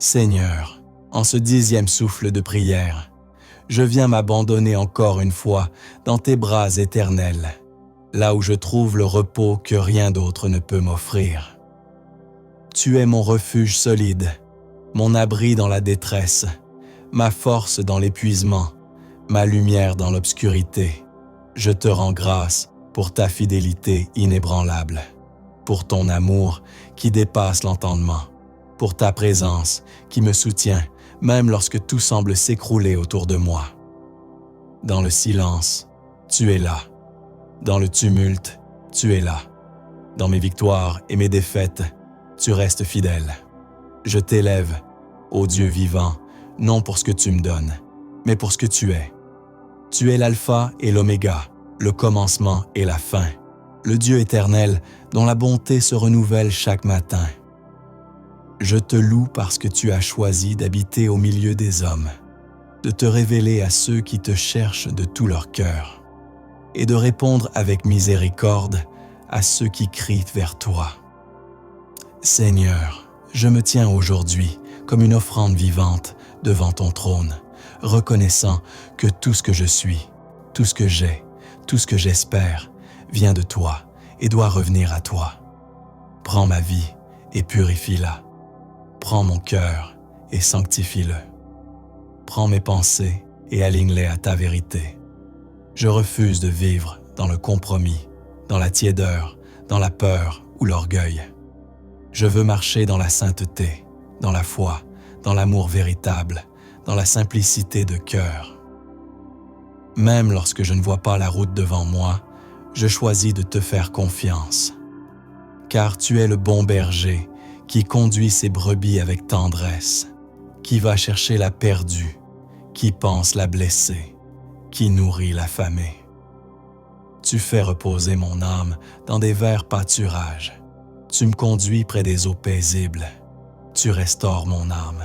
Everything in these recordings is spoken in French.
Seigneur, en ce 10e souffle de prière, je viens m'abandonner encore une fois dans tes bras éternels, là où je trouve le repos que rien d'autre ne peut m'offrir. Tu es mon refuge solide, mon abri dans la détresse, ma force dans l'épuisement, ma lumière dans l'obscurité. Je te rends grâce pour ta fidélité inébranlable, pour ton amour qui dépasse l'entendement, pour ta présence qui me soutient même lorsque tout semble s'écrouler autour de moi. Dans le silence, tu es là. Dans le tumulte, tu es là. Dans mes victoires et mes défaites, tu restes fidèle. Je t'élève, ô Dieu vivant, non pour ce que tu me donnes, mais pour ce que tu es. Tu es l'alpha et l'oméga, le commencement et la fin, le Dieu éternel dont la bonté se renouvelle chaque matin. Je te loue parce que tu as choisi d'habiter au milieu des hommes, de te révéler à ceux qui te cherchent de tout leur cœur, et de répondre avec miséricorde à ceux qui crient vers toi. Seigneur, je me tiens aujourd'hui comme une offrande vivante devant ton trône, reconnaissant que tout ce que je suis, tout ce que j'ai, tout ce que j'espère vient de toi et doit revenir à toi. Prends ma vie et purifie-la. Prends mon cœur et sanctifie-le. Prends mes pensées et aligne-les à ta vérité. Je refuse de vivre dans le compromis, dans la tiédeur, dans la peur ou l'orgueil. Je veux marcher dans la sainteté, dans la foi, dans l'amour véritable, dans la simplicité de cœur. Même lorsque je ne vois pas la route devant moi, je choisis de te faire confiance. Car tu es le bon berger qui conduit ses brebis avec tendresse, qui va chercher la perdue, qui panse la blessée, qui nourrit l'affamée. Tu fais reposer mon âme dans des verts pâturages. Tu me conduis près des eaux paisibles. Tu restaures mon âme.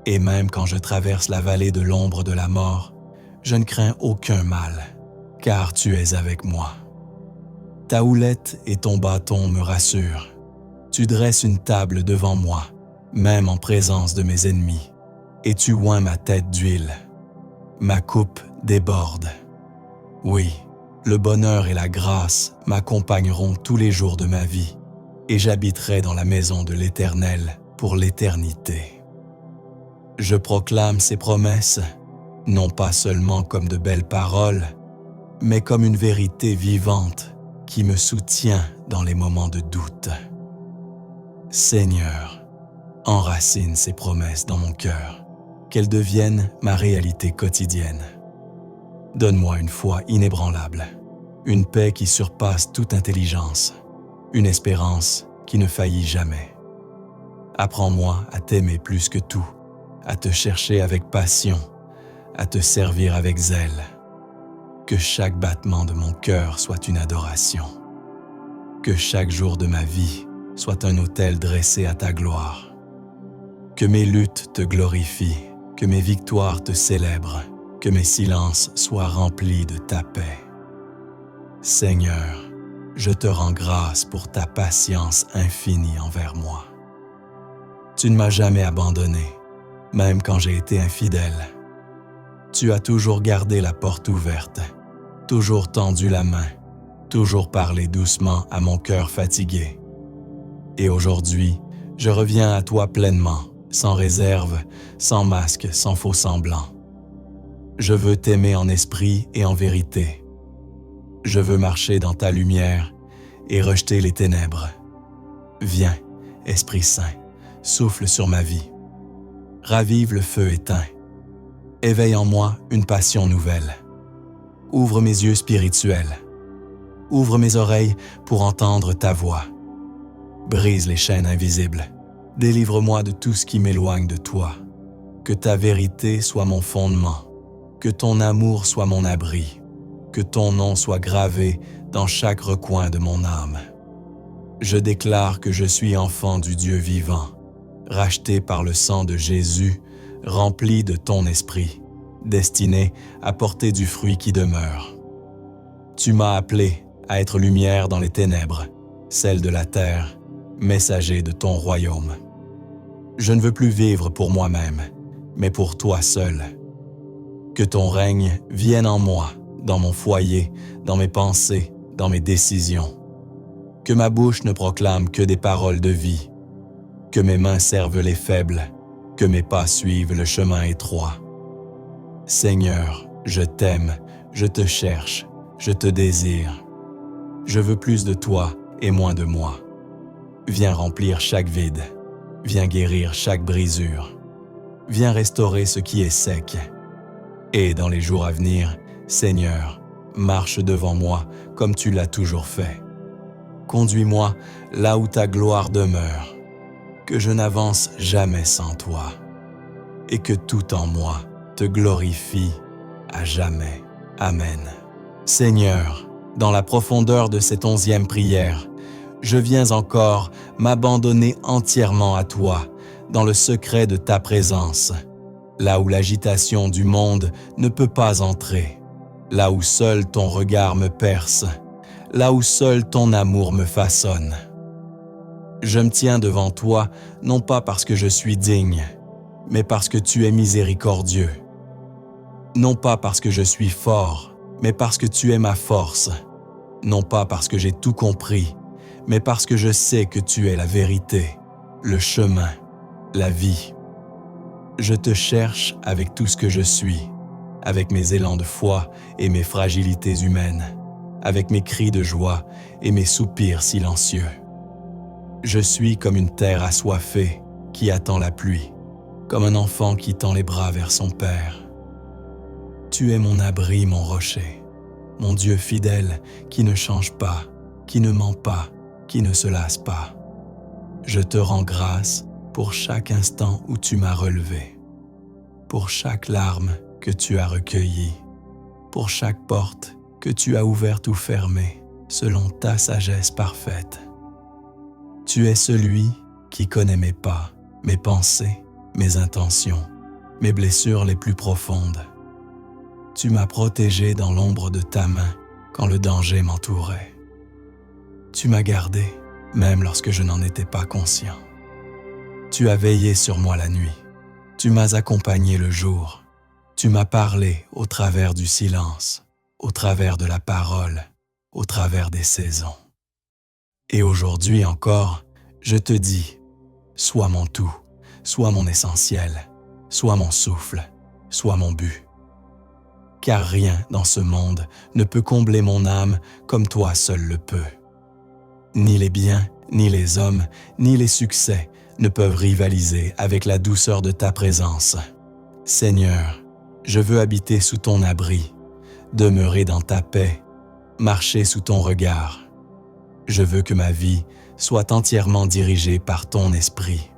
Et même quand je traverse la vallée de l'ombre de la mort, je ne crains aucun mal, car tu es avec moi. Ta houlette et ton bâton me rassurent. Tu dresses une table devant moi, même en présence de mes ennemis, et tu oins ma tête d'huile. Ma coupe déborde. Oui, le bonheur et la grâce m'accompagneront tous les jours de ma vie, et j'habiterai dans la maison de l'Éternel pour l'éternité. Je proclame ces promesses, non pas seulement comme de belles paroles, mais comme une vérité vivante qui me soutient dans les moments de doute. Seigneur, enracine ces promesses dans mon cœur, qu'elles deviennent ma réalité quotidienne. Donne-moi une foi inébranlable, une paix qui surpasse toute intelligence, une espérance qui ne faillit jamais. Apprends-moi à t'aimer plus que tout, à te chercher avec passion, à te servir avec zèle. Que chaque battement de mon cœur soit une adoration. Que chaque jour de ma vie soit un autel dressé à ta gloire. Que mes luttes te glorifient, que mes victoires te célèbrent, que mes silences soient remplis de ta paix. Seigneur, je te rends grâce pour ta patience infinie envers moi. Tu ne m'as jamais abandonné, même quand j'ai été infidèle. Tu as toujours gardé la porte ouverte, toujours tendu la main, toujours parlé doucement à mon cœur fatigué. Et aujourd'hui, je reviens à toi pleinement, sans réserve, sans masque, sans faux semblant. Je veux t'aimer en esprit et en vérité. Je veux marcher dans ta lumière et rejeter les ténèbres. Viens, Esprit Saint, souffle sur ma vie. Ravive le feu éteint. Éveille en moi une passion nouvelle. Ouvre mes yeux spirituels. Ouvre mes oreilles pour entendre ta voix. Brise les chaînes invisibles. Délivre-moi de tout ce qui m'éloigne de toi. Que ta vérité soit mon fondement. Que ton amour soit mon abri. Que ton nom soit gravé dans chaque recoin de mon âme. Je déclare que je suis enfant du Dieu vivant, racheté par le sang de Jésus, rempli de ton esprit, destiné à porter du fruit qui demeure. Tu m'as appelé à être lumière dans les ténèbres, celle de la terre, messager de ton royaume. Je ne veux plus vivre pour moi-même, mais pour toi seul. Que ton règne vienne en moi, dans mon foyer, dans mes pensées, dans mes décisions. Que ma bouche ne proclame que des paroles de vie. Que mes mains servent les faibles, que mes pas suivent le chemin étroit. Seigneur, je t'aime, je te cherche, je te désire. Je veux plus de toi et moins de moi. Viens remplir chaque vide, viens guérir chaque brisure. Viens restaurer ce qui est sec. Et dans les jours à venir, Seigneur, marche devant moi comme tu l'as toujours fait. Conduis-moi là où ta gloire demeure, que je n'avance jamais sans toi, et que tout en moi te glorifie à jamais. Amen. Seigneur, dans la profondeur de cette 11e prière, je viens encore m'abandonner entièrement à toi, dans le secret de ta présence, là où l'agitation du monde ne peut pas entrer, là où seul ton regard me perce, là où seul ton amour me façonne. Je me tiens devant toi, non pas parce que je suis digne, mais parce que tu es miséricordieux. Non pas parce que je suis fort, mais parce que tu es ma force. Non pas parce que j'ai tout compris, mais parce que je sais que tu es la vérité, le chemin, la vie. Je te cherche avec tout ce que je suis, avec mes élans de foi et mes fragilités humaines, avec mes cris de joie et mes soupirs silencieux. Je suis comme une terre assoiffée qui attend la pluie, comme un enfant qui tend les bras vers son père. Tu es mon abri, mon rocher, mon Dieu fidèle qui ne change pas, qui ne ment pas, qui ne se lasse pas. Je te rends grâce pour chaque instant où tu m'as relevé, pour chaque larme que tu as recueillie, pour chaque porte que tu as ouverte ou fermée, selon ta sagesse parfaite. Tu es celui qui connaît mes pas, mes pensées, mes intentions, mes blessures les plus profondes. Tu m'as protégé dans l'ombre de ta main quand le danger m'entourait. Tu m'as gardé, même lorsque je n'en étais pas conscient. Tu as veillé sur moi la nuit. Tu m'as accompagné le jour. Tu m'as parlé au travers du silence, au travers de la parole, au travers des saisons. Et aujourd'hui encore, je te dis, sois mon tout, sois mon essentiel, sois mon souffle, sois mon but. Car rien dans ce monde ne peut combler mon âme comme toi seul le peut. Ni les biens, ni les hommes, ni les succès ne peuvent rivaliser avec la douceur de ta présence. Seigneur, je veux habiter sous ton abri, demeurer dans ta paix, marcher sous ton regard. Je veux que ma vie soit entièrement dirigée par ton esprit,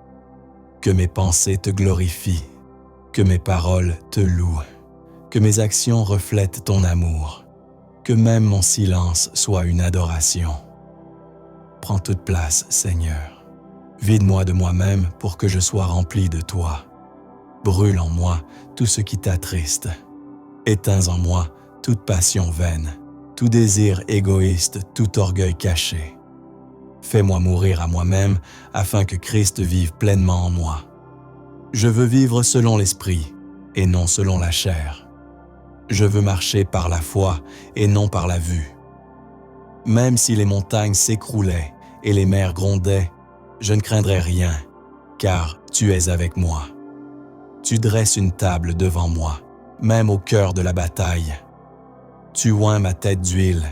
que mes pensées te glorifient, que mes paroles te louent, que mes actions reflètent ton amour, que même mon silence soit une adoration. Prends toute place, Seigneur. Vide-moi de moi-même pour que je sois rempli de toi. Brûle en moi tout ce qui t'attriste. Éteins en moi toute passion vaine, tout désir égoïste, tout orgueil caché. Fais-moi mourir à moi-même afin que Christ vive pleinement en moi. Je veux vivre selon l'esprit et non selon la chair. Je veux marcher par la foi et non par la vue. Même si les montagnes s'écroulaient et les mers grondaient, je ne craindrai rien, car tu es avec moi. Tu dresses une table devant moi, même au cœur de la bataille. Tu oins ma tête d'huile,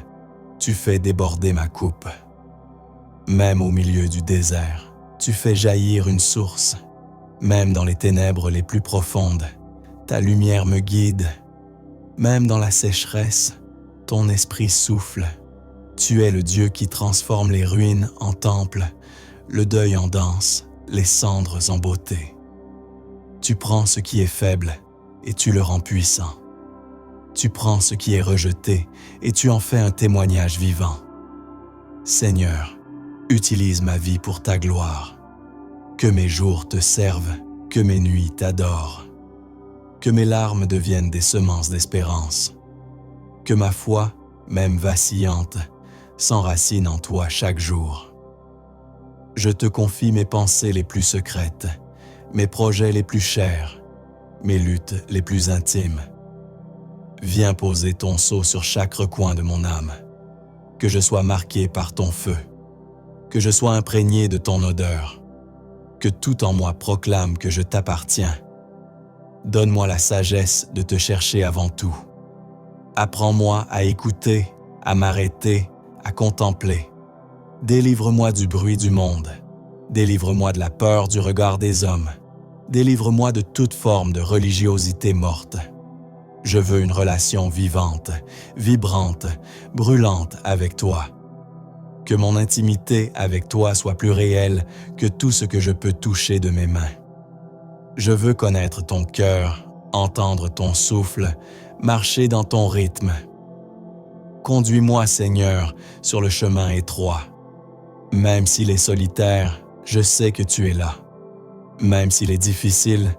tu fais déborder ma coupe. Même au milieu du désert, tu fais jaillir une source. Même dans les ténèbres les plus profondes, ta lumière me guide. Même dans la sécheresse, ton esprit souffle. Tu es le Dieu qui transforme les ruines en temples, le deuil en danse, les cendres en beauté. Tu prends ce qui est faible et tu le rends puissant. Tu prends ce qui est rejeté et tu en fais un témoignage vivant. Seigneur, utilise ma vie pour ta gloire. Que mes jours te servent, que mes nuits t'adorent. Que mes larmes deviennent des semences d'espérance. Que ma foi, même vacillante, s'enracine en toi chaque jour. Je te confie mes pensées les plus secrètes, mes projets les plus chers, mes luttes les plus intimes. Viens poser ton sceau sur chaque recoin de mon âme, que je sois marqué par ton feu, que je sois imprégné de ton odeur, que tout en moi proclame que je t'appartiens. Donne-moi la sagesse de te chercher avant tout. Apprends-moi à écouter, à m'arrêter, à contempler. Délivre-moi du bruit du monde. Délivre-moi de la peur du regard des hommes. Délivre-moi de toute forme de religiosité morte. Je veux une relation vivante, vibrante, brûlante avec toi. Que mon intimité avec toi soit plus réelle que tout ce que je peux toucher de mes mains. Je veux connaître ton cœur, entendre ton souffle, marcher dans ton rythme. Conduis-moi, Seigneur, sur le chemin étroit. Même s'il est solitaire, je sais que tu es là. Même s'il est difficile,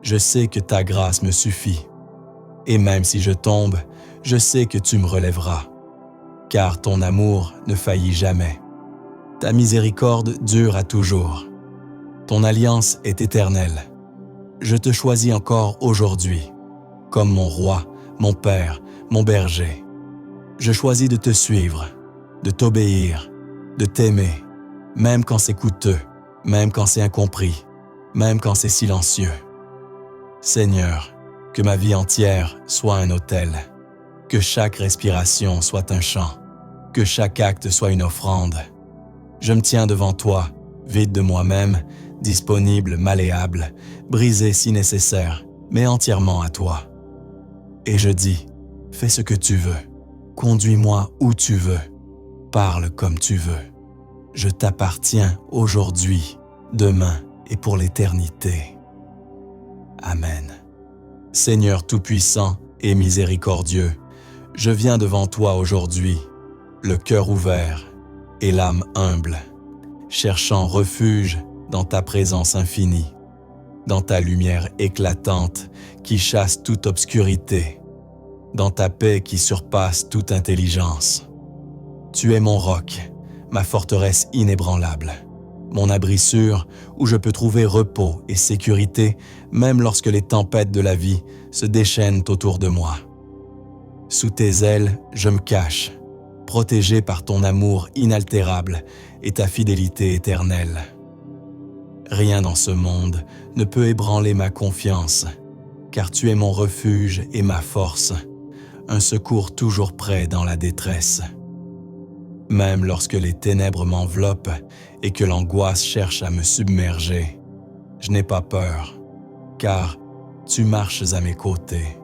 je sais que ta grâce me suffit. Et même si je tombe, je sais que tu me relèveras. Car ton amour ne faillit jamais. Ta miséricorde dure à toujours. Ton alliance est éternelle. Je te choisis encore aujourd'hui, comme mon roi, mon père, mon berger. Je choisis de te suivre, de t'obéir, de t'aimer, même quand c'est coûteux, même quand c'est incompris, même quand c'est silencieux. Seigneur, que ma vie entière soit un autel, que chaque respiration soit un chant, que chaque acte soit une offrande. Je me tiens devant toi, vide de moi-même, disponible, malléable, brisé si nécessaire, mais entièrement à toi. Et je dis, fais ce que tu veux, conduis-moi où tu veux, parle comme tu veux. Je t'appartiens aujourd'hui, demain et pour l'éternité. Amen. Seigneur Tout-Puissant et miséricordieux, je viens devant toi aujourd'hui, le cœur ouvert et l'âme humble, cherchant refuge dans ta présence infinie, dans ta lumière éclatante qui chasse toute obscurité, dans ta paix qui surpasse toute intelligence. Tu es mon roc, ma forteresse inébranlable, mon abri sûr où je peux trouver repos et sécurité même lorsque les tempêtes de la vie se déchaînent autour de moi. Sous tes ailes, je me cache, protégé par ton amour inaltérable et ta fidélité éternelle. Rien dans ce monde ne peut ébranler ma confiance, car tu es mon refuge et ma force, un secours toujours prêt dans la détresse. Même lorsque les ténèbres m'enveloppent et que l'angoisse cherche à me submerger, je n'ai pas peur, car tu marches à mes côtés.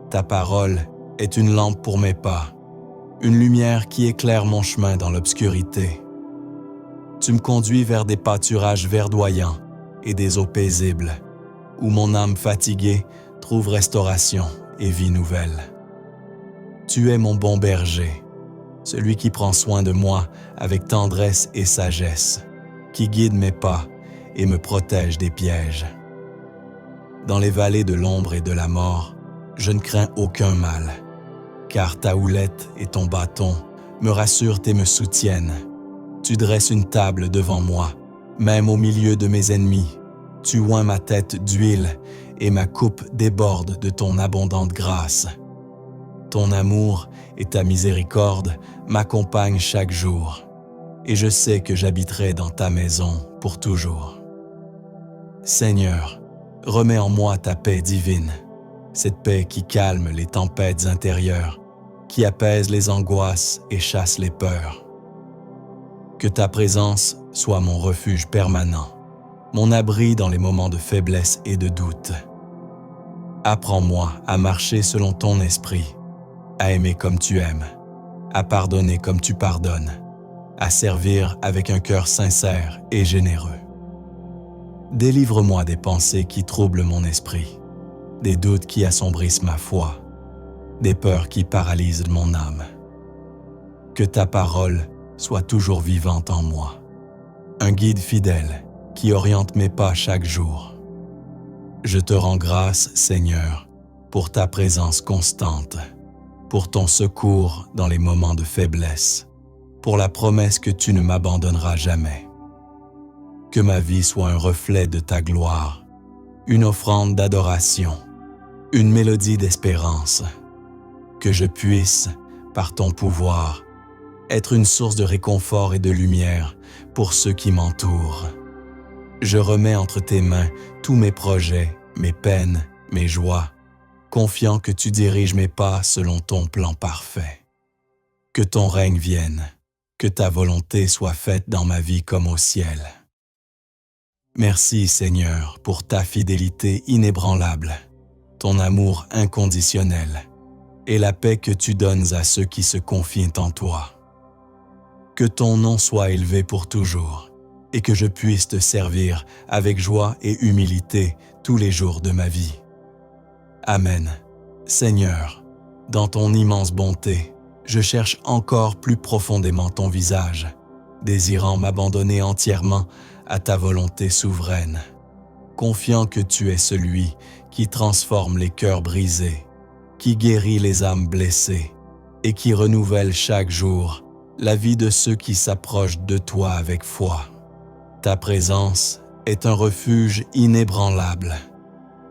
Ta parole est une lampe pour mes pas, une lumière qui éclaire mon chemin dans l'obscurité. Tu me conduis vers des pâturages verdoyants et des eaux paisibles, où mon âme fatiguée trouve restauration et vie nouvelle. Tu es mon bon berger, celui qui prend soin de moi avec tendresse et sagesse, qui guide mes pas et me protège des pièges. Dans les vallées de l'ombre et de la mort, je ne crains aucun mal, car ta houlette et ton bâton me rassurent et me soutiennent. Tu dresses une table devant moi, même au milieu de mes ennemis. Tu oins ma tête d'huile et ma coupe déborde de ton abondante grâce. Ton amour et ta miséricorde m'accompagnent chaque jour, et je sais que j'habiterai dans ta maison pour toujours. Seigneur, remets en moi ta paix divine, cette paix qui calme les tempêtes intérieures, qui apaise les angoisses et chasse les peurs. Que ta présence soit mon refuge permanent, mon abri dans les moments de faiblesse et de doute. Apprends-moi à marcher selon ton esprit, à aimer comme tu aimes, à pardonner comme tu pardonnes, à servir avec un cœur sincère et généreux. Délivre-moi des pensées qui troublent mon esprit, des doutes qui assombrissent ma foi, des peurs qui paralysent mon âme. Que ta parole soit toujours vivante en moi, un guide fidèle qui oriente mes pas chaque jour. Je te rends grâce, Seigneur, pour ta présence constante, pour ton secours dans les moments de faiblesse, pour la promesse que tu ne m'abandonneras jamais. Que ma vie soit un reflet de ta gloire une offrande d'adoration, une mélodie d'espérance. Que je puisse, par ton pouvoir, être une source de réconfort et de lumière pour ceux qui m'entourent. Je remets entre tes mains tous mes projets, mes peines, mes joies, confiant que tu diriges mes pas selon ton plan parfait. Que ton règne vienne, que ta volonté soit faite dans ma vie comme au ciel. Merci Seigneur pour ta fidélité inébranlable, ton amour inconditionnel et la paix que tu donnes à ceux qui se confient en toi. Que ton nom soit élevé pour toujours et que je puisse te servir avec joie et humilité tous les jours de ma vie. Amen. Seigneur, dans ton immense bonté, je cherche encore plus profondément ton visage, désirant m'abandonner entièrement à ta volonté souveraine, confiant que tu es celui qui transforme les cœurs brisés, qui guérit les âmes blessées et qui renouvelle chaque jour la vie de ceux qui s'approchent de toi avec foi. Ta présence est un refuge inébranlable,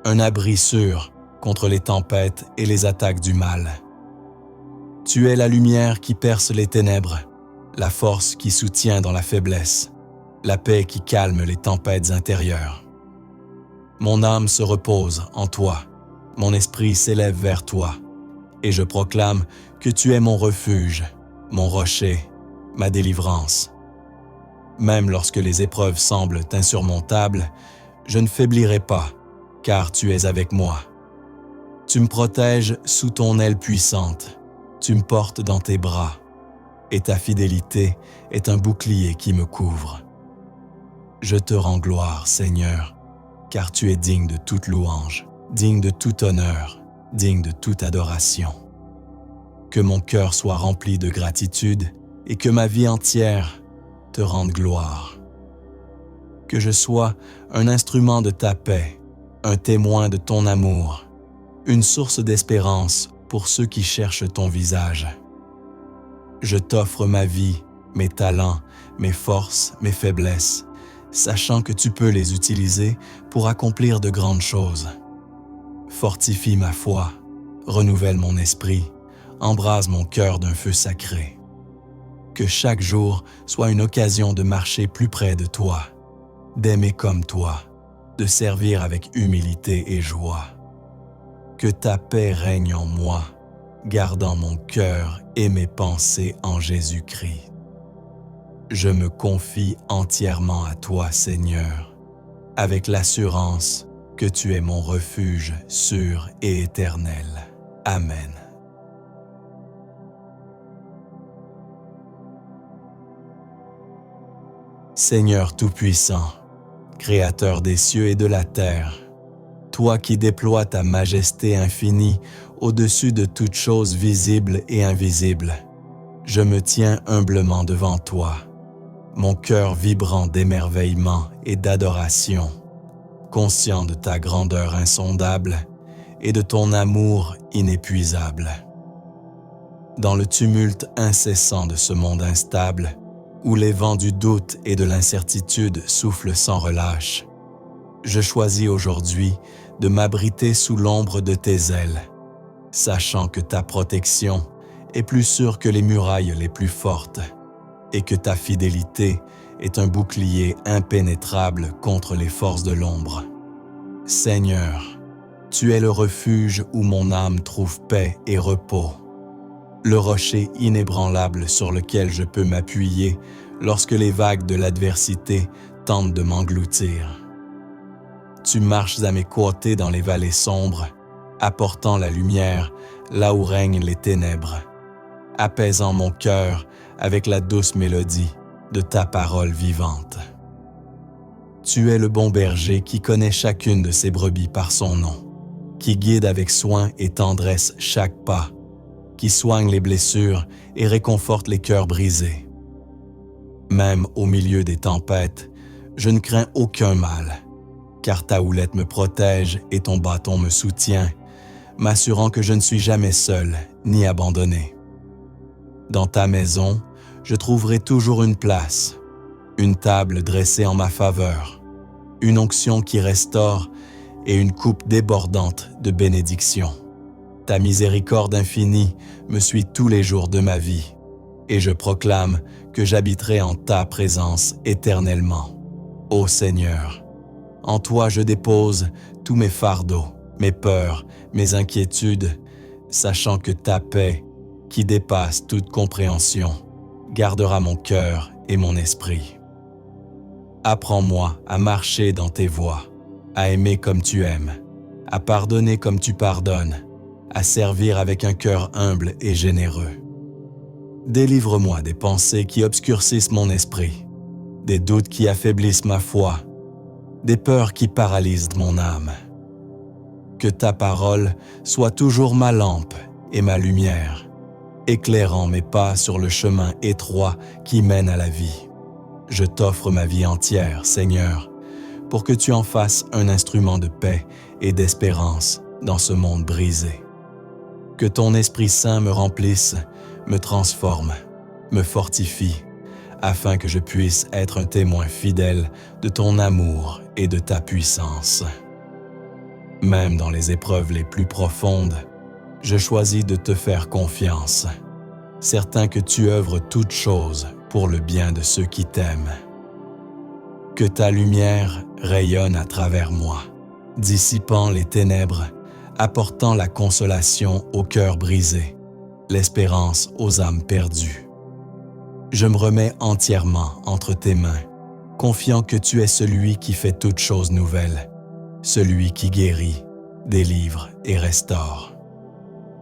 un abri sûr contre les tempêtes et les attaques du mal. Tu es la lumière qui perce les ténèbres, la force qui soutient dans la faiblesse, la paix qui calme les tempêtes intérieures. Mon âme se repose en toi, mon esprit s'élève vers toi, et je proclame que tu es mon refuge, mon rocher, ma délivrance. Même lorsque les épreuves semblent insurmontables, je ne faiblirai pas, car tu es avec moi. Tu me protèges sous ton aile puissante, tu me portes dans tes bras, et ta fidélité est un bouclier qui me couvre. Je te rends gloire, Seigneur, car tu es digne de toute louange, digne de tout honneur, digne de toute adoration. Que mon cœur soit rempli de gratitude et que ma vie entière te rende gloire. Que je sois un instrument de ta paix, un témoin de ton amour, une source d'espérance pour ceux qui cherchent ton visage. Je t'offre ma vie, mes talents, mes forces, mes faiblesses, sachant que tu peux les utiliser pour accomplir de grandes choses. Fortifie ma foi, renouvelle mon esprit, embrase mon cœur d'un feu sacré. Que chaque jour soit une occasion de marcher plus près de toi, d'aimer comme toi, de servir avec humilité et joie. Que ta paix règne en moi, gardant mon cœur et mes pensées en Jésus-Christ. Je me confie entièrement à toi, Seigneur, avec l'assurance que tu es mon refuge sûr et éternel. Amen. Seigneur Tout-Puissant, Créateur des cieux et de la terre, toi qui déploies ta majesté infinie au-dessus de toutes choses visibles et invisibles, je me tiens humblement devant toi, mon cœur vibrant d'émerveillement et d'adoration, conscient de ta grandeur insondable et de ton amour inépuisable. Dans le tumulte incessant de ce monde instable, où les vents du doute et de l'incertitude soufflent sans relâche, je choisis aujourd'hui de m'abriter sous l'ombre de tes ailes, sachant que ta protection est plus sûre que les murailles les plus fortes et que ta fidélité est un bouclier impénétrable contre les forces de l'ombre. Seigneur, tu es le refuge où mon âme trouve paix et repos, le rocher inébranlable sur lequel je peux m'appuyer lorsque les vagues de l'adversité tentent de m'engloutir. Tu marches à mes côtés dans les vallées sombres, apportant la lumière là où règnent les ténèbres, apaisant mon cœur avec la douce mélodie de ta parole vivante. Tu es le bon berger qui connaît chacune de ses brebis par son nom, qui guide avec soin et tendresse chaque pas, qui soigne les blessures et réconforte les cœurs brisés. Même au milieu des tempêtes, je ne crains aucun mal, car ta houlette me protège et ton bâton me soutient, m'assurant que je ne suis jamais seul ni abandonné. Dans ta maison, je trouverai toujours une place, une table dressée en ma faveur, une onction qui restaure et une coupe débordante de bénédictions. Ta miséricorde infinie me suit tous les jours de ma vie, et je proclame que j'habiterai en ta présence éternellement. Ô Seigneur, en toi je dépose tous mes fardeaux, mes peurs, mes inquiétudes, sachant que ta paix, qui dépasse toute compréhension, gardera mon cœur et mon esprit. Apprends-moi à marcher dans tes voies, à aimer comme tu aimes, à pardonner comme tu pardonnes, à servir avec un cœur humble et généreux. Délivre-moi des pensées qui obscurcissent mon esprit, des doutes qui affaiblissent ma foi, des peurs qui paralysent mon âme. Que ta parole soit toujours ma lampe et ma lumière, éclairant mes pas sur le chemin étroit qui mène à la vie. Je t'offre ma vie entière, Seigneur, pour que tu en fasses un instrument de paix et d'espérance dans ce monde brisé. Que ton Esprit Saint me remplisse, me transforme, me fortifie, afin que je puisse être un témoin fidèle de ton amour et de ta puissance. Même dans les épreuves les plus profondes, je choisis de te faire confiance, certain que tu œuvres toutes choses pour le bien de ceux qui t'aiment. Que ta lumière rayonne à travers moi, dissipant les ténèbres, apportant la consolation aux cœurs brisés, l'espérance aux âmes perdues. Je me remets entièrement entre tes mains, confiant que tu es celui qui fait toutes choses nouvelles, celui qui guérit, délivre et restaure.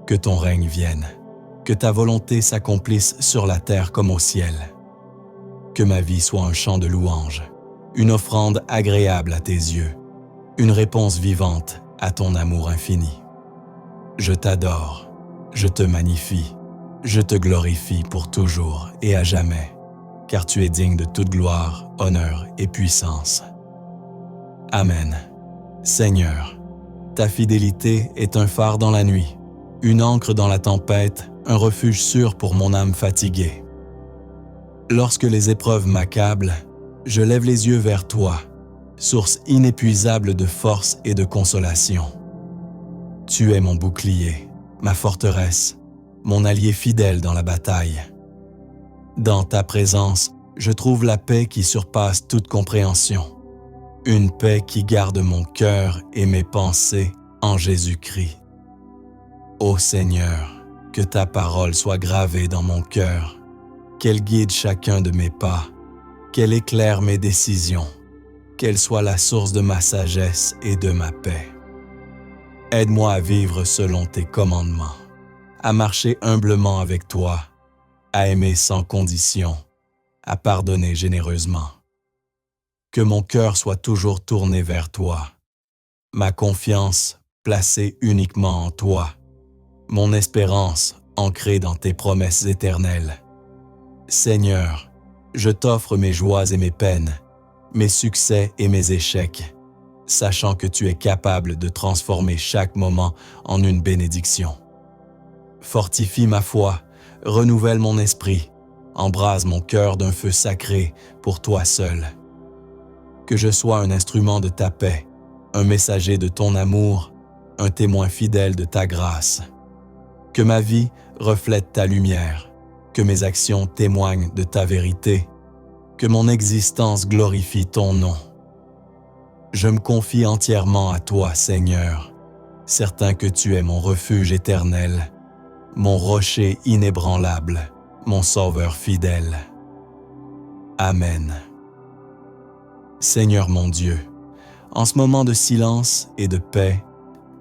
Que ton règne vienne, que ta volonté s'accomplisse sur la terre comme au ciel. Que ma vie soit un chant de louange, une offrande agréable à tes yeux, une réponse vivante à ton amour infini. Je t'adore, je te magnifie, je te glorifie pour toujours et à jamais, car tu es digne de toute gloire, honneur et puissance. Amen. Seigneur, ta fidélité est un phare dans la nuit, une ancre dans la tempête, un refuge sûr pour mon âme fatiguée. Lorsque les épreuves m'accablent, je lève les yeux vers toi, source inépuisable de force et de consolation. Tu es mon bouclier, ma forteresse, mon allié fidèle dans la bataille. Dans ta présence, je trouve la paix qui surpasse toute compréhension, une paix qui garde mon cœur et mes pensées en Jésus-Christ. Ô Seigneur, que ta parole soit gravée dans mon cœur, qu'elle guide chacun de mes pas, qu'elle éclaire mes décisions, qu'elle soit la source de ma sagesse et de ma paix. Aide-moi à vivre selon tes commandements, à marcher humblement avec toi, à aimer sans condition, à pardonner généreusement. Que mon cœur soit toujours tourné vers toi, ma confiance placée uniquement en toi, mon espérance ancrée dans tes promesses éternelles. Seigneur, je t'offre mes joies et mes peines, mes succès et mes échecs, sachant que tu es capable de transformer chaque moment en une bénédiction. Fortifie ma foi, renouvelle mon esprit, embrase mon cœur d'un feu sacré pour toi seul. Que je sois un instrument de ta paix, un messager de ton amour, un témoin fidèle de ta grâce. Que ma vie reflète ta lumière, que mes actions témoignent de ta vérité, que mon existence glorifie ton nom. Je me confie entièrement à toi, Seigneur, certain que tu es mon refuge éternel, mon rocher inébranlable, mon sauveur fidèle. Amen. Seigneur mon Dieu, en ce moment de silence et de paix,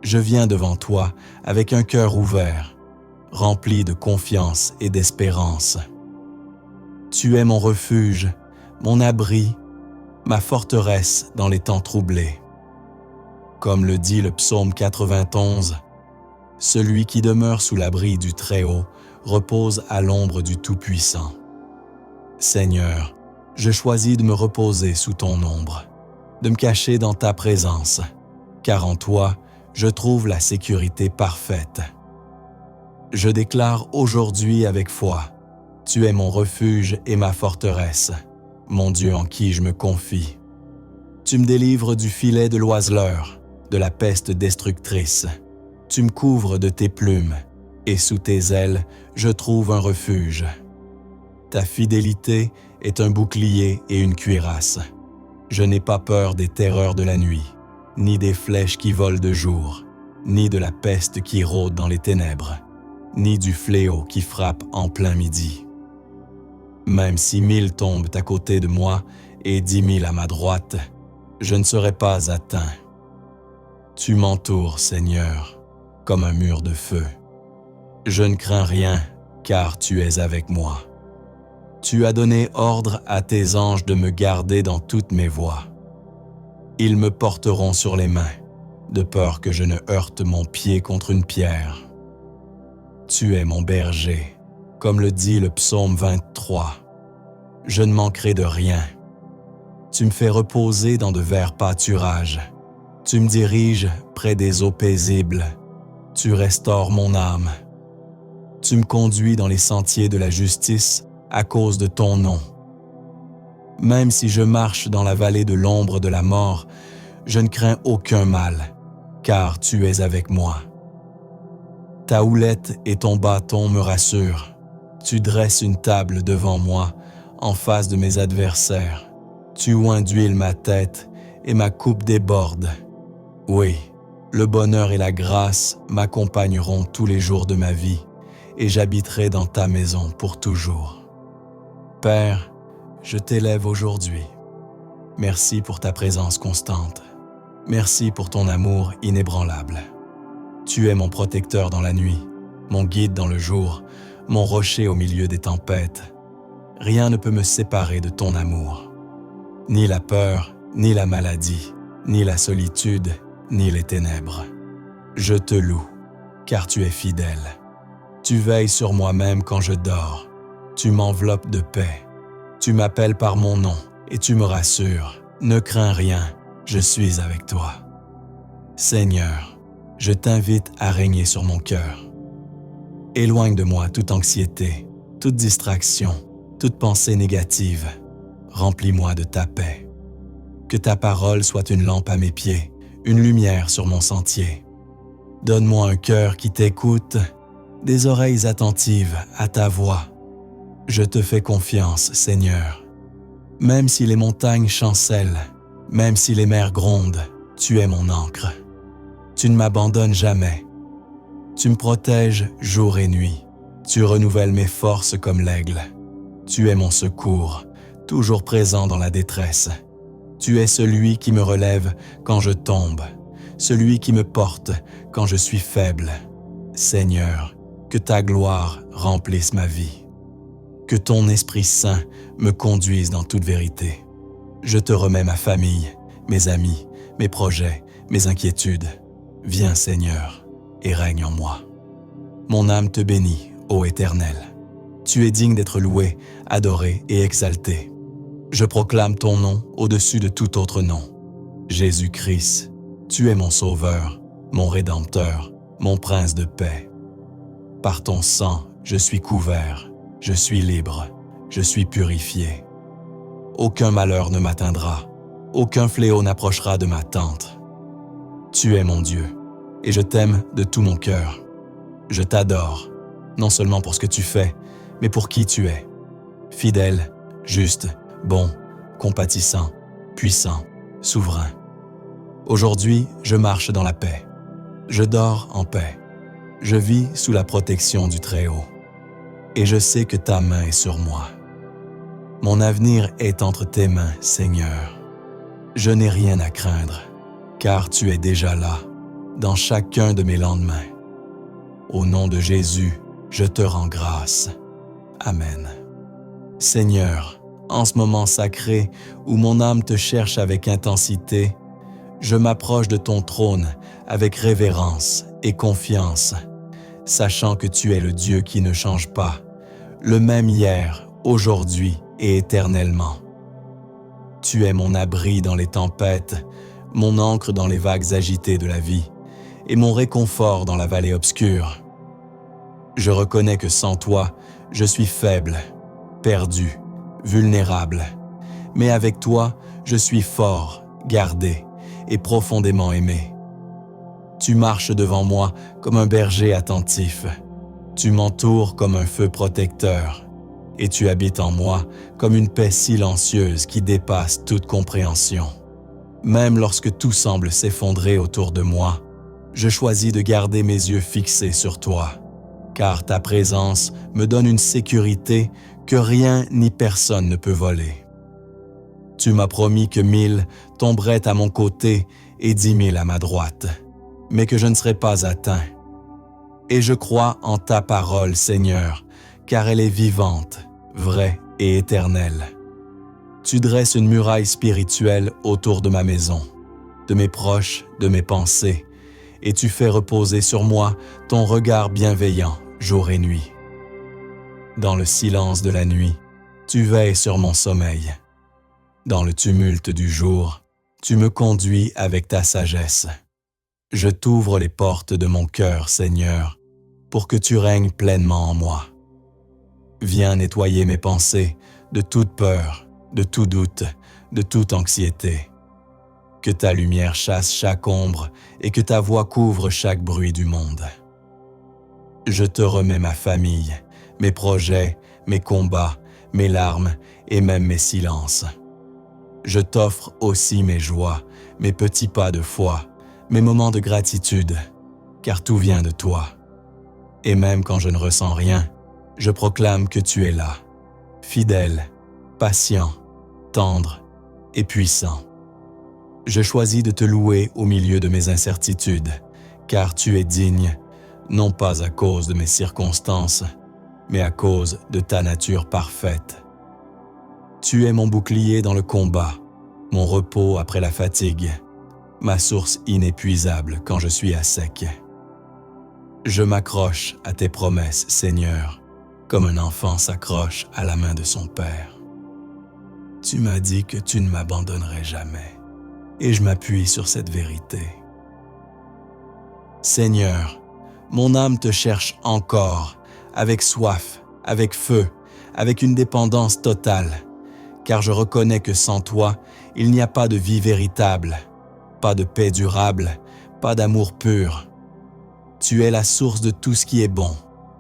je viens devant toi avec un cœur ouvert, rempli de confiance et d'espérance. Tu es mon refuge, mon abri, ma forteresse dans les temps troublés. Comme le dit le psaume 91, « Celui qui demeure sous l'abri du Très-Haut repose à l'ombre du Tout-Puissant. » Seigneur, je choisis de me reposer sous ton ombre, de me cacher dans ta présence, car en toi, je trouve la sécurité parfaite. Je déclare aujourd'hui avec foi, tu es mon refuge et ma forteresse, mon Dieu en qui je me confie. Tu me délivres du filet de l'oiseleur, de la peste destructrice. Tu me couvres de tes plumes, et sous tes ailes, je trouve un refuge. Ta fidélité est un bouclier et une cuirasse. Je n'ai pas peur des terreurs de la nuit, ni des flèches qui volent de jour, ni de la peste qui rôde dans les ténèbres, ni du fléau qui frappe en plein midi. Même si 1000 tombent à côté de moi et 10 000 à ma droite, je ne serai pas atteint. Tu m'entoures, Seigneur, comme un mur de feu. Je ne crains rien, car tu es avec moi. Tu as donné ordre à tes anges de me garder dans toutes mes voies. Ils me porteront sur les mains, de peur que je ne heurte mon pied contre une pierre. Tu es mon berger, comme le dit le psaume 23. Je ne manquerai de rien. Tu me fais reposer dans de verts pâturages. Tu me diriges près des eaux paisibles. Tu restaures mon âme. Tu me conduis dans les sentiers de la justice à cause de ton nom. Même si je marche dans la vallée de l'ombre de la mort, je ne crains aucun mal, car tu es avec moi. Ta houlette et ton bâton me rassurent. Tu dresses une table devant moi, en face de mes adversaires. Tu oins d'huile ma tête et ma coupe déborde. Oui, le bonheur et la grâce m'accompagneront tous les jours de ma vie, et j'habiterai dans ta maison pour toujours. Père, je t'élève aujourd'hui. Merci pour ta présence constante. Merci pour ton amour inébranlable. Tu es mon protecteur dans la nuit, mon guide dans le jour, mon rocher au milieu des tempêtes. Rien ne peut me séparer de ton amour. Ni la peur, ni la maladie, ni la solitude, ni les ténèbres. Je te loue, car tu es fidèle. Tu veilles sur moi-même quand je dors. Tu m'enveloppes de paix. Tu m'appelles par mon nom et tu me rassures. Ne crains rien, je suis avec toi. Seigneur, je t'invite à régner sur mon cœur. Éloigne de moi toute anxiété, toute distraction, toute pensée négative. Remplis-moi de ta paix. Que ta parole soit une lampe à mes pieds, une lumière sur mon sentier. Donne-moi un cœur qui t'écoute, des oreilles attentives à ta voix. Je te fais confiance, Seigneur. Même si les montagnes chancellent, même si les mers grondent, tu es mon ancre. Tu ne m'abandonnes jamais. Tu me protèges jour et nuit. Tu renouvelles mes forces comme l'aigle. Tu es mon secours, toujours présent dans la détresse. Tu es celui qui me relève quand je tombe, celui qui me porte quand je suis faible. Seigneur, que ta gloire remplisse ma vie. Que ton Esprit Saint me conduise dans toute vérité. Je te remets ma famille, mes amis, mes projets, mes inquiétudes. Viens, Seigneur, et règne en moi. Mon âme te bénit, ô Éternel. Tu es digne d'être loué, adoré et exalté. Je proclame ton nom au-dessus de tout autre nom. Jésus-Christ, tu es mon Sauveur, mon Rédempteur, mon Prince de paix. Par ton sang, je suis couvert, je suis libre, je suis purifié. Aucun malheur ne m'atteindra, aucun fléau n'approchera de ma tente. Tu es mon Dieu, et je t'aime de tout mon cœur. Je t'adore, non seulement pour ce que tu fais, mais pour qui tu es. Fidèle, juste, bon, compatissant, puissant, souverain. Aujourd'hui, je marche dans la paix. Je dors en paix. Je vis sous la protection du Très-Haut. Et je sais que ta main est sur moi. Mon avenir est entre tes mains, Seigneur. Je n'ai rien à craindre, car tu es déjà là, dans chacun de mes lendemains. Au nom de Jésus, je te rends grâce. Amen. Seigneur, en ce moment sacré où mon âme te cherche avec intensité, je m'approche de ton trône avec révérence et confiance, sachant que tu es le Dieu qui ne change pas, le même hier, aujourd'hui et éternellement. Tu es mon abri dans les tempêtes, mon ancre dans les vagues agitées de la vie, et mon réconfort dans la vallée obscure. Je reconnais que sans toi, je suis faible, perdu, vulnérable. Mais avec toi, je suis fort, gardé et profondément aimé. Tu marches devant moi comme un berger attentif. Tu m'entoures comme un feu protecteur. Et tu habites en moi comme une paix silencieuse qui dépasse toute compréhension. Même lorsque tout semble s'effondrer autour de moi, je choisis de garder mes yeux fixés sur toi, car ta présence me donne une sécurité que rien ni personne ne peut voler. Tu m'as promis que 1000 tomberaient à mon côté et 10 000 à ma droite, mais que je ne serais pas atteint. Et je crois en ta parole, Seigneur, car elle est vivante, vraie et éternelle. Tu dresses une muraille spirituelle autour de ma maison, de mes proches, de mes pensées, et tu fais reposer sur moi ton regard bienveillant jour et nuit. Dans le silence de la nuit, tu veilles sur mon sommeil. Dans le tumulte du jour, tu me conduis avec ta sagesse. Je t'ouvre les portes de mon cœur, Seigneur, pour que tu règnes pleinement en moi. Viens nettoyer mes pensées de toute peur, de tout doute, de toute anxiété. Que ta lumière chasse chaque ombre et que ta voix couvre chaque bruit du monde. Je te remets ma famille, mes projets, mes combats, mes larmes et même mes silences. Je t'offre aussi mes joies, mes petits pas de foi, mes moments de gratitude, car tout vient de toi. Et même quand je ne ressens rien, je proclame que tu es là, fidèle, patient, tendre et puissant. Je choisis de te louer au milieu de mes incertitudes, car tu es digne, non pas à cause de mes circonstances, mais à cause de ta nature parfaite. Tu es mon bouclier dans le combat, mon repos après la fatigue, ma source inépuisable quand je suis à sec. Je m'accroche à tes promesses, Seigneur, comme un enfant s'accroche à la main de son père. Tu m'as dit que tu ne m'abandonnerais jamais, et je m'appuie sur cette vérité. Seigneur, mon âme te cherche encore, avec soif, avec feu, avec une dépendance totale, car je reconnais que sans toi, il n'y a pas de vie véritable, pas de paix durable, pas d'amour pur. Tu es la source de tout ce qui est bon,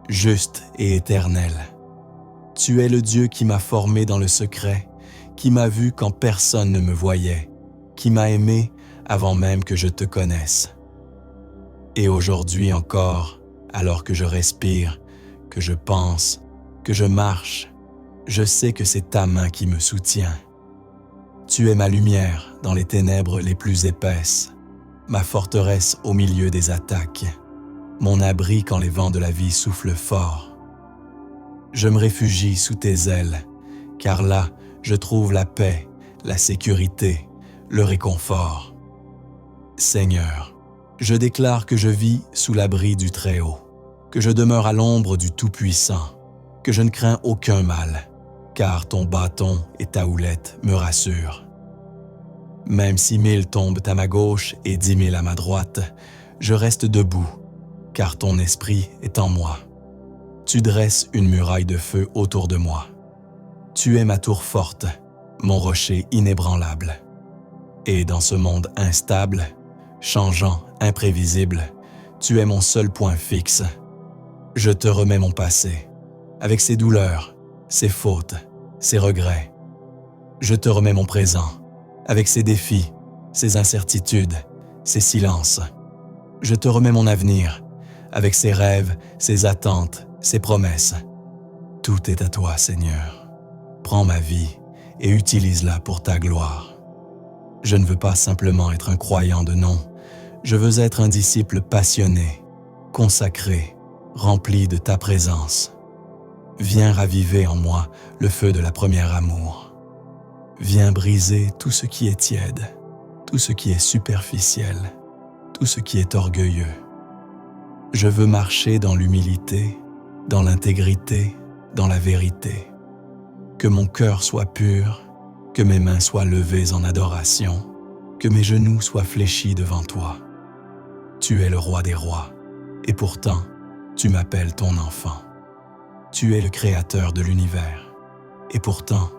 juste et éternel. Tu es le Dieu qui m'a formé dans le secret, qui m'a vu quand personne ne me voyait, qui m'a aimé avant même que je te connaisse. Et aujourd'hui encore, alors que je respire, que je pense, que je marche, je sais que c'est ta main qui me soutient. Tu es ma lumière dans les ténèbres les plus épaisses, ma forteresse au milieu des attaques, mon abri quand les vents de la vie soufflent fort. Je me réfugie sous tes ailes, car là, je trouve la paix, la sécurité, le réconfort. Seigneur, je déclare que je vis sous l'abri du Très-Haut, que je demeure à l'ombre du Tout-Puissant, que je ne crains aucun mal, car ton bâton et ta houlette me rassurent. Même si 1000 tombent à ma gauche et 10 000 à ma droite, je reste debout, car ton esprit est en moi. Tu dresses une muraille de feu autour de moi. Tu es ma tour forte, mon rocher inébranlable. Et dans ce monde instable, changeant, imprévisible, tu es mon seul point fixe. Je te remets mon passé, avec ses douleurs, ses fautes, ses regrets. Je te remets mon présent, avec ses défis, ses incertitudes, ses silences. Je te remets mon avenir, avec ses rêves, ses attentes, ses promesses. Tout est à toi, Seigneur. Prends ma vie et utilise-la pour ta gloire. Je ne veux pas simplement être un croyant de nom, je veux être un disciple passionné, consacré, rempli de ta présence. Viens raviver en moi le feu de la première amour. Viens briser tout ce qui est tiède, tout ce qui est superficiel, tout ce qui est orgueilleux. Je veux marcher dans l'humilité, dans l'intégrité, dans la vérité. Que mon cœur soit pur, que mes mains soient levées en adoration, que mes genoux soient fléchis devant toi. Tu es le roi des rois, et pourtant, tu m'appelles ton enfant. Tu es le créateur de l'univers, et pourtant,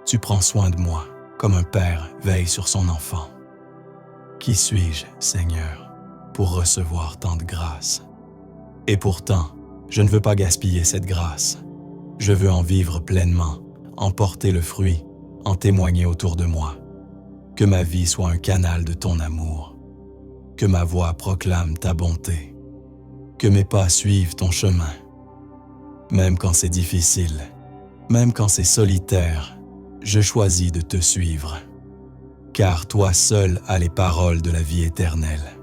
tu prends soin de moi, comme un père veille sur son enfant. Qui suis-je, Seigneur? pour recevoir tant de grâce. Et pourtant, je ne veux pas gaspiller cette grâce. Je veux en vivre pleinement, en porter le fruit, en témoigner autour de moi. Que ma vie soit un canal de ton amour. Que ma voix proclame ta bonté. Que mes pas suivent ton chemin. Même quand c'est difficile, même quand c'est solitaire, je choisis de te suivre. Car toi seul as les paroles de la vie éternelle.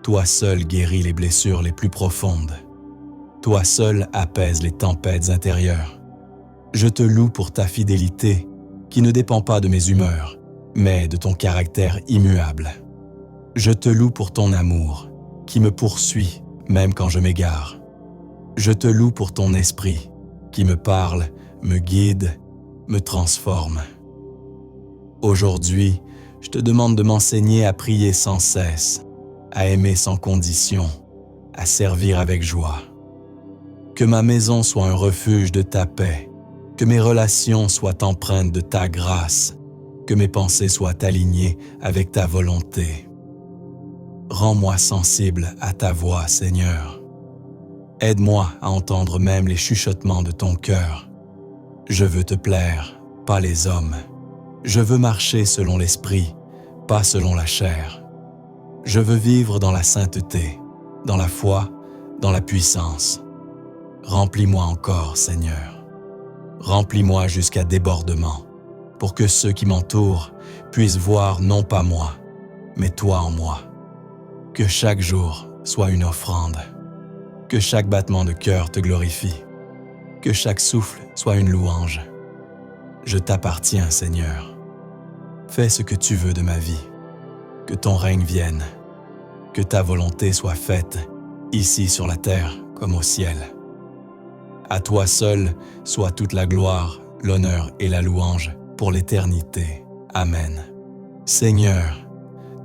Toi seul guéris les blessures les plus profondes. Toi seul apaises les tempêtes intérieures. Je te loue pour ta fidélité qui ne dépend pas de mes humeurs, mais de ton caractère immuable. Je te loue pour ton amour qui me poursuit même quand je m'égare. Je te loue pour ton esprit qui me parle, me guide, me transforme. Aujourd'hui, je te demande de m'enseigner à prier sans cesse, à aimer sans condition, à servir avec joie. Que ma maison soit un refuge de ta paix, que mes relations soient empreintes de ta grâce, que mes pensées soient alignées avec ta volonté. Rends-moi sensible à ta voix, Seigneur. Aide-moi à entendre même les chuchotements de ton cœur. Je veux te plaire, pas les hommes. Je veux marcher selon l'esprit, pas selon la chair. Je veux vivre dans la sainteté, dans la foi, dans la puissance. Remplis-moi encore, Seigneur. Remplis-moi jusqu'à débordement, pour que ceux qui m'entourent puissent voir non pas moi, mais toi en moi. Que chaque jour soit une offrande. Que chaque battement de cœur te glorifie. Que chaque souffle soit une louange. Je t'appartiens, Seigneur. Fais ce que tu veux de ma vie. Que ton règne vienne. Que ta volonté soit faite, ici sur la terre comme au ciel. À toi seul soit toute la gloire, l'honneur et la louange pour l'éternité. Amen. Seigneur,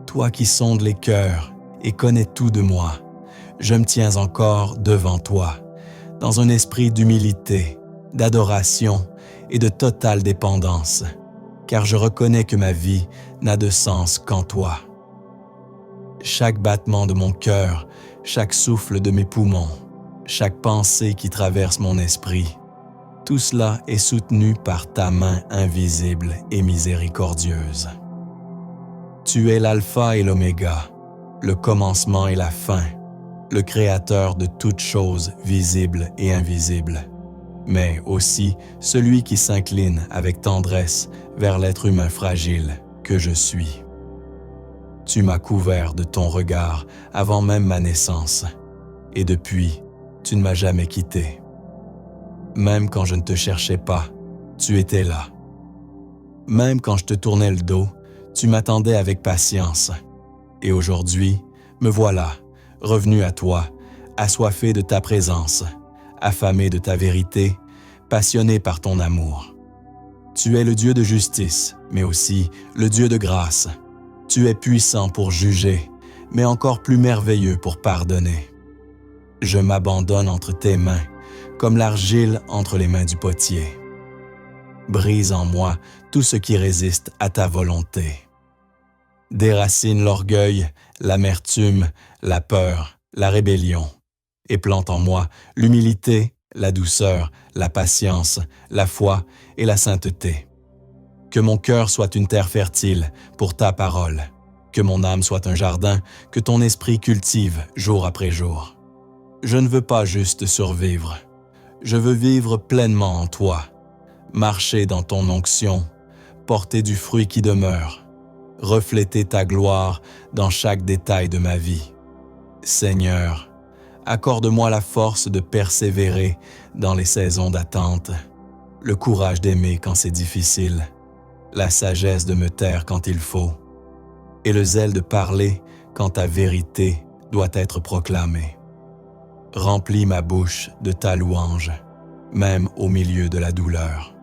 toi qui sondes les cœurs et connais tout de moi, je me tiens encore devant toi, dans un esprit d'humilité, d'adoration et de totale dépendance, car je reconnais que ma vie n'a de sens qu'en toi. Chaque battement de mon cœur, chaque souffle de mes poumons, chaque pensée qui traverse mon esprit, tout cela est soutenu par ta main invisible et miséricordieuse. Tu es l'alpha et l'oméga, le commencement et la fin, le créateur de toutes choses visibles et invisibles, mais aussi celui qui s'incline avec tendresse vers l'être humain fragile que je suis. Tu m'as couvert de ton regard avant même ma naissance, et depuis, tu ne m'as jamais quitté. Même quand je ne te cherchais pas, tu étais là. Même quand je te tournais le dos, tu m'attendais avec patience. Et aujourd'hui, me voilà, revenu à toi, assoiffé de ta présence, affamé de ta vérité, passionné par ton amour. Tu es le Dieu de justice, mais aussi le Dieu de grâce. Tu es puissant pour juger, mais encore plus merveilleux pour pardonner. Je m'abandonne entre tes mains, comme l'argile entre les mains du potier. Brise en moi tout ce qui résiste à ta volonté. Déracine l'orgueil, l'amertume, la peur, la rébellion, et plante en moi l'humilité, la douceur, la patience, la foi et la sainteté. Que mon cœur soit une terre fertile pour ta parole, que mon âme soit un jardin que ton esprit cultive jour après jour. Je ne veux pas juste survivre, je veux vivre pleinement en toi, marcher dans ton onction, porter du fruit qui demeure, refléter ta gloire dans chaque détail de ma vie. Seigneur, accorde-moi la force de persévérer dans les saisons d'attente, le courage d'aimer quand c'est difficile, la sagesse de me taire quand il faut, et le zèle de parler quand ta vérité doit être proclamée. Remplis ma bouche de ta louange, même au milieu de la douleur.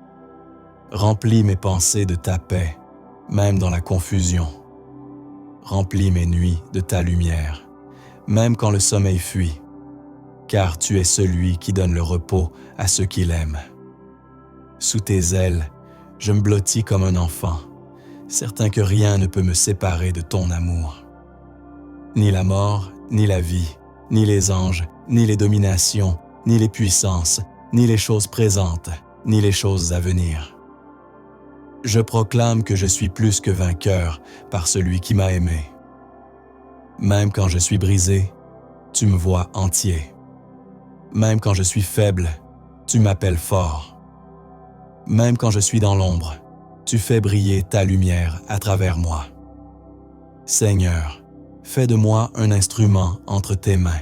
Remplis mes pensées de ta paix, même dans la confusion. Remplis mes nuits de ta lumière, même quand le sommeil fuit, car tu es celui qui donne le repos à ceux qui l'aiment. Sous tes ailes, je me blottis comme un enfant, certain que rien ne peut me séparer de ton amour. ni la mort, ni la vie, ni les anges, ni les dominations, ni les puissances, ni les choses présentes, ni les choses à venir. Je proclame que je suis plus que vainqueur par celui qui m'a aimé. Même quand je suis brisé, tu me vois entier. Même quand je suis faible, tu m'appelles fort. Même quand je suis dans l'ombre, tu fais briller ta lumière à travers moi. Seigneur, fais de moi un instrument entre tes mains.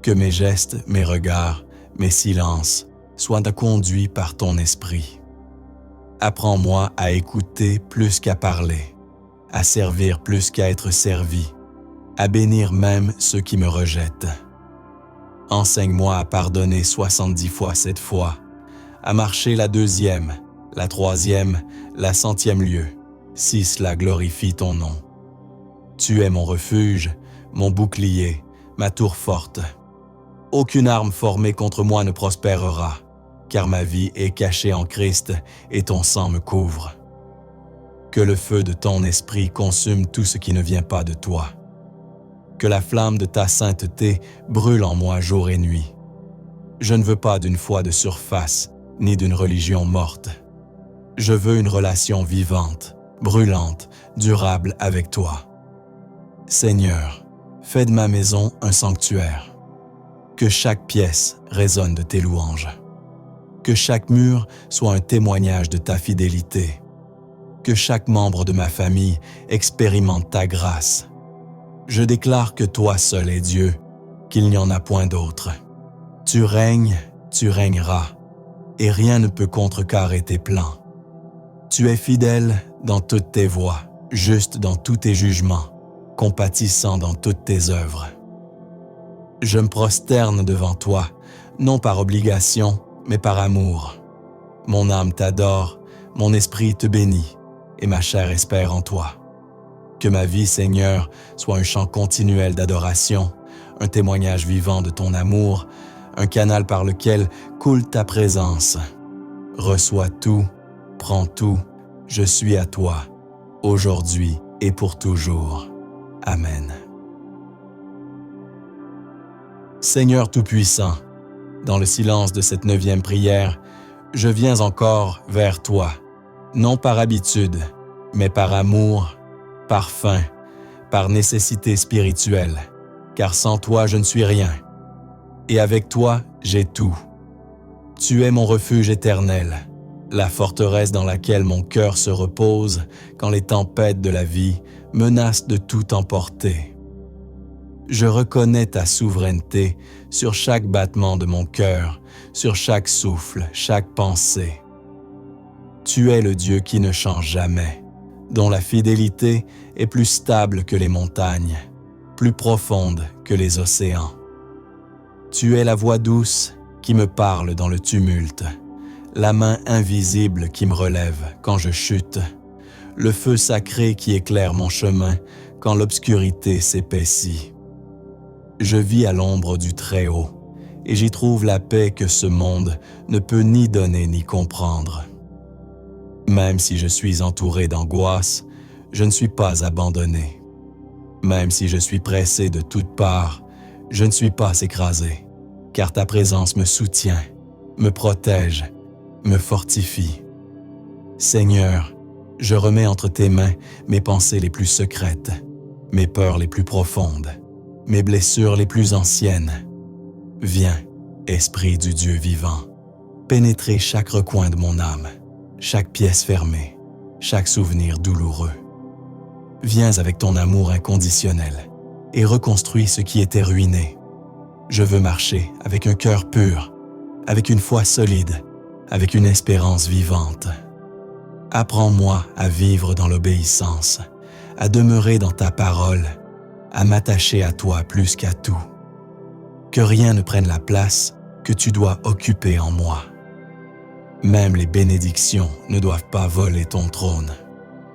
Que mes gestes, mes regards, mes silences soient conduits par ton esprit. Apprends-moi à écouter plus qu'à parler, à servir plus qu'à être servi, à bénir même ceux qui me rejettent. Enseigne-moi à pardonner 70 fois 7 fois, à marcher la 2e, la 3e, la 100e lieu, si cela glorifie ton nom. Tu es mon refuge, mon bouclier, ma tour forte. Aucune arme formée contre moi ne prospérera, car ma vie est cachée en Christ et ton sang me couvre. Que le feu de ton esprit consume tout ce qui ne vient pas de toi. Que la flamme de ta sainteté brûle en moi jour et nuit. Je ne veux pas d'une foi de surface, ni d'une religion morte. Je veux une relation vivante, brûlante, durable avec toi. Seigneur, fais de ma maison un sanctuaire. Que chaque pièce résonne de tes louanges. Que chaque mur soit un témoignage de ta fidélité. Que chaque membre de ma famille expérimente ta grâce. Je déclare que toi seul es Dieu, qu'il n'y en a point d'autre. Tu règnes, tu régneras, et rien ne peut contrecarrer tes plans. Tu es fidèle dans toutes tes voies, juste dans tous tes jugements, compatissant dans toutes tes œuvres. Je me prosterne devant toi, non par obligation, mais par amour. Mon âme t'adore, mon esprit te bénit, et ma chair espère en toi. Que ma vie, Seigneur, soit un chant continuel d'adoration, un témoignage vivant de ton amour, un canal par lequel coule ta présence. Reçois tout, prends tout, je suis à toi, aujourd'hui et pour toujours. Amen. Seigneur Tout-Puissant, dans le silence de cette 9e prière, je viens encore vers toi, non par habitude, mais par amour, par faim, par nécessité spirituelle, car sans toi je ne suis rien, et avec toi j'ai tout. Tu es mon refuge éternel, la forteresse dans laquelle mon cœur se repose quand les tempêtes de la vie menacent de tout emporter. Je reconnais ta souveraineté sur chaque battement de mon cœur, sur chaque souffle, chaque pensée. Tu es le Dieu qui ne change jamais, dont la fidélité est plus stable que les montagnes, plus profonde que les océans. Tu es la voix douce qui me parle dans le tumulte, la main invisible qui me relève quand je chute, le feu sacré qui éclaire mon chemin quand l'obscurité s'épaissit. Je vis à l'ombre du Très-Haut, et j'y trouve la paix que ce monde ne peut ni donner ni comprendre. Même si je suis entouré d'angoisse, je ne suis pas abandonné. Même si je suis pressé de toutes parts, je ne suis pas écrasé, car ta présence me soutient, me protège, me fortifie. Seigneur, je remets entre tes mains mes pensées les plus secrètes, mes peurs les plus profondes, mes blessures les plus anciennes. Viens, Esprit du Dieu vivant, pénétrer chaque recoin de mon âme, chaque pièce fermée, chaque souvenir douloureux. Viens avec ton amour inconditionnel et reconstruis ce qui était ruiné. Je veux marcher avec un cœur pur, avec une foi solide, avec une espérance vivante. Apprends-moi à vivre dans l'obéissance, à demeurer dans ta parole, à m'attacher à toi plus qu'à tout. Que rien ne prenne la place que tu dois occuper en moi. Même les bénédictions ne doivent pas voler ton trône.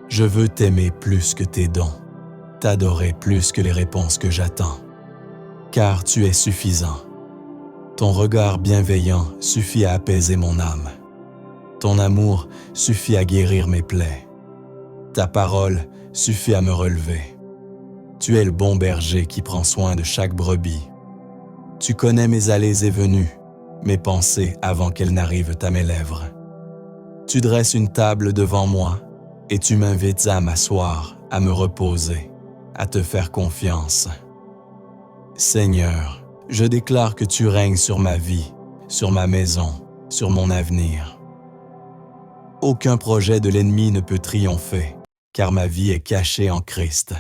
Je veux t'aimer plus que tes dons, t'adorer plus que les réponses que j'attends. Car tu es suffisant. Ton regard bienveillant suffit à apaiser mon âme. Ton amour suffit à guérir mes plaies. Ta parole suffit à me relever. Tu es le bon berger qui prend soin de chaque brebis. Tu connais mes allées et venues, mes pensées avant qu'elles n'arrivent à mes lèvres. Tu dresses une table devant moi et tu m'invites à m'asseoir, à me reposer, à te faire confiance. Seigneur, je déclare que tu règnes sur ma vie, sur ma maison, sur mon avenir. Aucun projet de l'ennemi ne peut triompher, car ma vie est cachée en Christ.